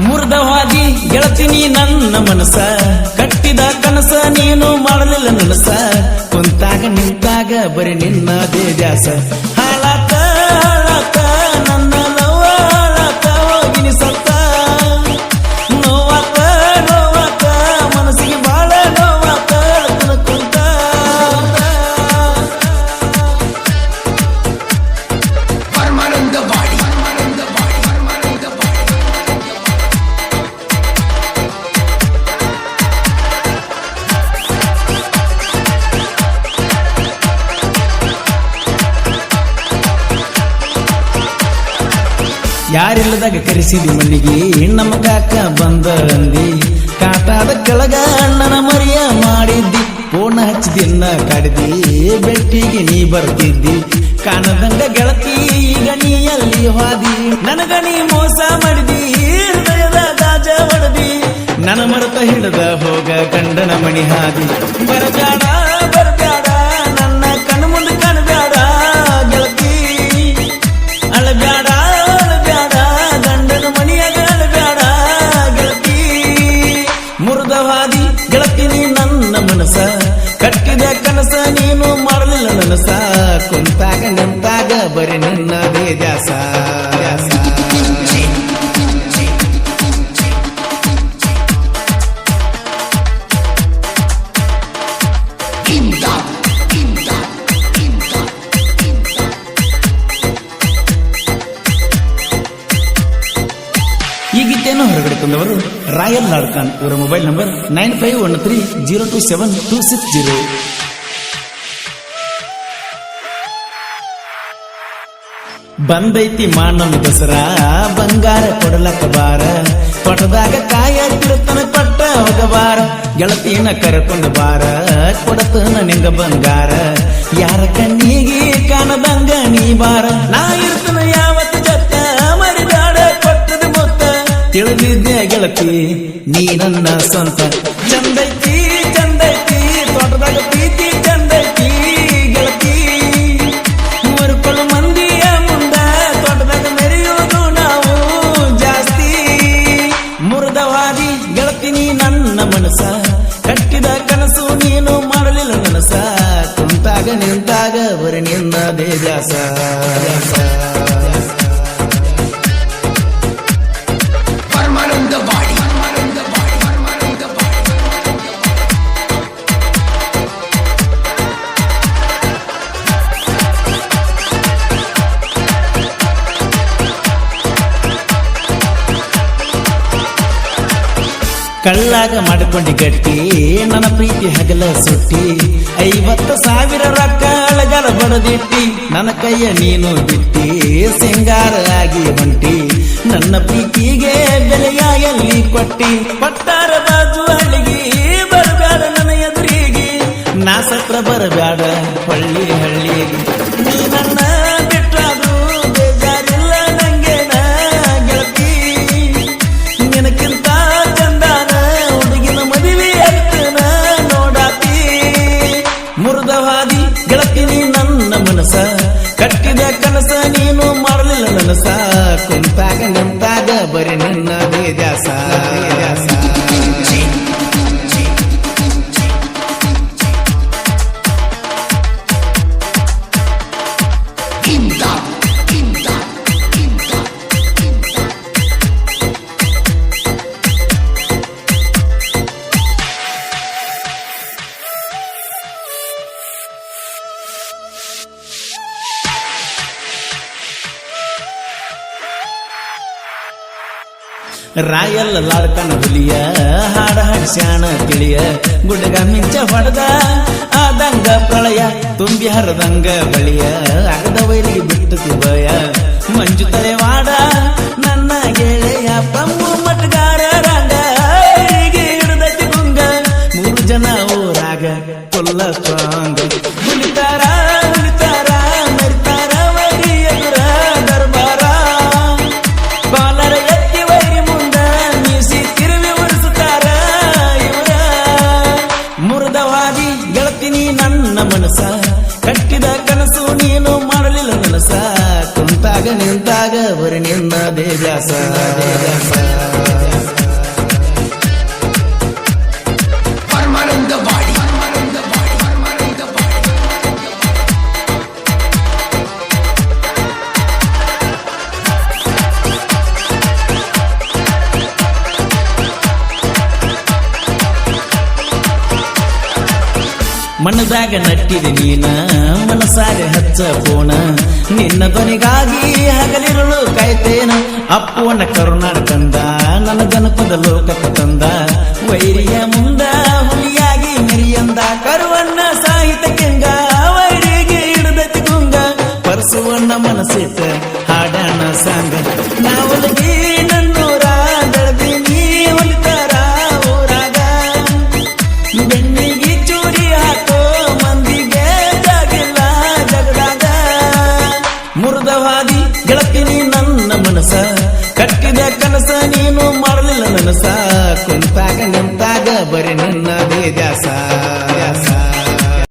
ಮುರ್ದವಾದಿ ಗೆಳತಿನಿ ನನ್ನ ಮನಸ ಕಟ್ಟಿದ ಕನಸ ನೀನು ಮಾಡಲಿಲ್ಲ ನನಸ ಕುಂತಾಗ ನಿಂತಾಗ ಬರೀ ನಿನ್ನದೇ ದ್ಯಾಸ ಹಾಳಾತ ಹಾಳಾತ ನನ್ನ ನೋವ ಹಾಳಾತ ಹೋಗಿನಿ ಸತ್ತ ನೋವಾತ ನೋವಾತ ಮನಸ್ಸಿಗೆ ಬಾಳ ನೋವಾತ ಕುಂತ ಯಾರಿಲ್ಲದಾಗ ಕರೆಸಿದಿ ಮಣ್ಣಿಗೆ ನಮ್ಮ ಕಾಕ ಬಂದ ಅಂದಿ ಕಾಟಾದ ಕೆಳಗ ಅಣ್ಣನ ಮರಿಯ ಮಾಡಿದ್ದಿ ಫೋನ್ ಹಚ್ಚಿದಿನ್ನ ಕಾಡಿದಿ ಬೆಟ್ಟಿಗೆ ನೀ ಬರ್ತಿದ್ದಿ ಕಾಣದಂಗ ಗೆಳತಿ ಈಗ ನೀ ಎಲ್ಲಿ ಹಾದಿ ನನಗ ನೀ ಮೋಸ ಮಾಡಿದಿ ಹೃದಯದ ಗಾಜ ಹೊಡೆದಿ ನನ್ನ ಮರತ ಹಿಡದ ಹೋಗ ಗಂಡನ ಮಣಿ ಹಾದಿ ಬರಬೇಡ ಬರಬೇಡ ನನ್ನ ಕಣ್ಣು ಮುಂದೆ ಕಾಣಬೇಡ ಗೆಳತಿ ಅಳಬೇಡ ಗೆಳತಿನಿ ನನ್ನ ಮನಸ ಕಟ್ಟಿದ ಕನಸ ನೀನು ಮಾಡಲಿಲ್ಲ ನನಸ ಕುಂತಾಗ ನಿಂತಾಗ ಬರೀ ನಿನ್ನದೇ ದ್ಯಾಸ ಈ ಗೀತೆಯನ್ನು ಹೊರಗಡೆ ತಂದವರು ರಾಯಲ್ ಲಾಡ್ಖಾನ್. ಇವರ ಮೊಬೈಲ್ ನಂಬರ್ 9513027260. ಬಂದೈತಿ ಮಾನವ ದಸರಾ ಬಂಗಾರ ಕೊಡಲಕ್ಕ ಬಾರ ಪಟದಾಗ ಕಾಯತಿರುತ್ತನ ಪಟ್ಟ ಹೋಗಬಾರ ಗೆಳತಿನ ಕರ್ಕೊಂಡ ಬಾರ ಕೊಡತನ ನಿಂಗ ಬಂಗಾರ ಯಾರ ಕಣ್ಣಿಗೆ ಕಾಣದಂಗ ನೀ ಬಾರ ನಾ ಇರ್ತನ ಯಾವತ್ತು ಜೊತ್ತ ಮರಿಬೇಡ ಕೊಟ್ಟದ ಮೊತ್ತ ತಿಳಿದಿದ್ದೆ ಗೆಳತಿ ನೀ ನನ್ನ ಸ್ವಂತ ಚಂದೈತಿ ಚಂದೈತಿ ತೋಟದಾಗ ಪ್ರೀತಿ ಚಂದೈತಿ ಗೆಳತಿ ಮರುಕೊಳ್ಳು ಮಂದಿಯ ಮುಂದ ತೋಟದಾಗ ಮೆರೆಯುವುದು ನಾವು ಜಾಸ್ತಿ ಮುರಿದವಾದಿ ಗೆಳತಿ ನೀ ನನ್ನ ಮನಸ ಕಟ್ಟಿದ ಕನಸು ನೀನು ಮಾಡಲಿಲ್ಲ ನನಸ ಕುಂತಾಗ ನಿಂತಾಗ ಬರೀ ನಿನ್ನದೇ ದ್ಯಾಸ ಕಳ್ಳಾಗ ಮಾಡಿಕೊಂಡಿ ಗಟ್ಟಿ ನನ್ನ ಪ್ರೀತಿ ಹಗಲ ಸುಟ್ಟಿ 50,000 ರೊಕ್ಕ ಅಳಗಲ ಬಡದಿಟ್ಟಿ ನನ್ನ ಕೈಯ ನೀನು ಬಿಟ್ಟಿ ಸಿಂಗಾರ ಆಗಿ ಹೊಂಟಿ ನನ್ನ ಪ್ರೀತಿಗೆ ಬೆಲೆಯ ಎಲ್ಲಿ ಕೊಟ್ಟಿ ಪಟ್ಟಾರ ಬಾಜು ಹಳ್ಳಿಗೆ ಬರಬೇಡ ನನ್ನ ಎದುರಿಗೆ ನಾ ಸತ್ರ ಬರಬೇಡ ಹಳ್ಳಿ ಹಳ್ಳಿಗೆ ನೀ ನನ್ನ ಬಿಟ್ಟಾದ್ರು ಬೇಜಾರಿಲ್ಲ ನಂಗೆ ಗೆಳತಿ ನಿನಕ್ಕಿಂತ ಮುರಿದವಾದಿ ಗೆಳತಿನಿ ನನ್ನ ಮನಸ ಕಟ್ಟಿದ ಕನಸ ನೀನು ಮಾಡಲಿಲ್ಲ ನನಸ ಕುಂತಾಗ ನಿಂತಾಗ ಬರೀ ನಿನ್ನದೇ ದ್ಯಾಸ ರಾಯಲ್ ಲಾಡ್ಖಾನ್ ಹುಲಿಯ ಹಾಡ ಹಾಡ್ಸ್ಯಾಣ ತಿಳಿಯ ಗುಡ್ಗ ಮಿಂಚ ಹೊಡೆದ ಆದಂಗ ಪ್ರಳಯ ತುಂಬಿ ಹರದಂಗ ಬಳಿಯ ಆಗದ ವೈಲಿಗೆ ಬಿಟ್ಟತಿ ಭಯ ಮಂಜು ತಲೆವಾಡ ನನ್ನ ಗೆಳೆಯ ಪಂಬು ಮಟ್ಗಾರ ರಂಗ ಹಿಡಿದತಿ ಗುಂಗ 3 ಜನ ಊರಾಗ ಕೊಲ್ಲ ಸ್ವಾಂಗ ಹುಲಿತಾರ ಹುಲಿತಾರ ಮರಿತಾರ ವೈರಿ ಎದುರ ದರ್ಬಾರ ಬಾಲರ ಎತ್ತಿ ವೈರಿ ಮುಂದ ಮೀಸಿ ತಿರುವಿ ಉರಿಸುತ್ತಾರ ಇವರ ಮುರಿದವಾದಿ ಗೆಳತಿನಿ ನನ್ನ ಮನಸ ಕಟ್ಟಿದ ಕನಸು ನೀನು ಮಾಡಲಿಲ್ಲ ನನಸ ಕುಂತಾಗ ನಿಂತಾಗ ಬರೀ ನಿನ್ನದೇ ದ್ಯಾಸ ಮನದಾಗ ನಟ್ಟಿದೆ ನೀನ ಮನಸಾರೆ ಹಚ್ಚ ಪೋಣ ನಿನ್ನ ಧ್ವನಿಗಾಗಿ ಹಗಲಿರುಳು ಕಾಯ್ತೇನ ಅಪ್ಪುವನ ಕರುನಾಡ ತಂದ ನನ್ನ ಜನಪದ ಲೋಕಕ್ಕೆ ತಂದ ವೈರಿಯ ಮುಂದ ಹುಲಿಯಾಗಿ ಮೆರಿಯಂದ ಕರುವನ್ನ ಸಾಹಿತ್ಯಕ್ಕೆಂಗ ವೈರಿಗೆ ಹಿಡಿದತಿ ಗುಂಗ ಪರಸುವನ್ನ ಮನಸ್ಸಿಟ್ಟ ಹಾಡಣ ಸಾಂಗ ನಾವಲಗಿ ನನ್ನೂರ ಬೆಳದಿ ನೀ ಹೊಲಿತಾರ ಊರಾಗ ಬೆನ್ನಿಗೆ ಚೂರಿ ಹಾಕೋ ಮಂದಿಗೆ ಜಾಗಿಲ್ಲ ಜಗದಾಗ ಮುರಿದವಾದಿ ಗೆಳತೀನಿ ನನ್ನ ಮನಸ ಕಟ್ಟಿದ ಕನಸ ನೀನು ಮಾಡಲಿಲ್ಲ ನನಸ ಕುಂತಾಗ ನಿಂತಾಗ ಬರೀ ನಿನ್ನದೇ ದಾಸ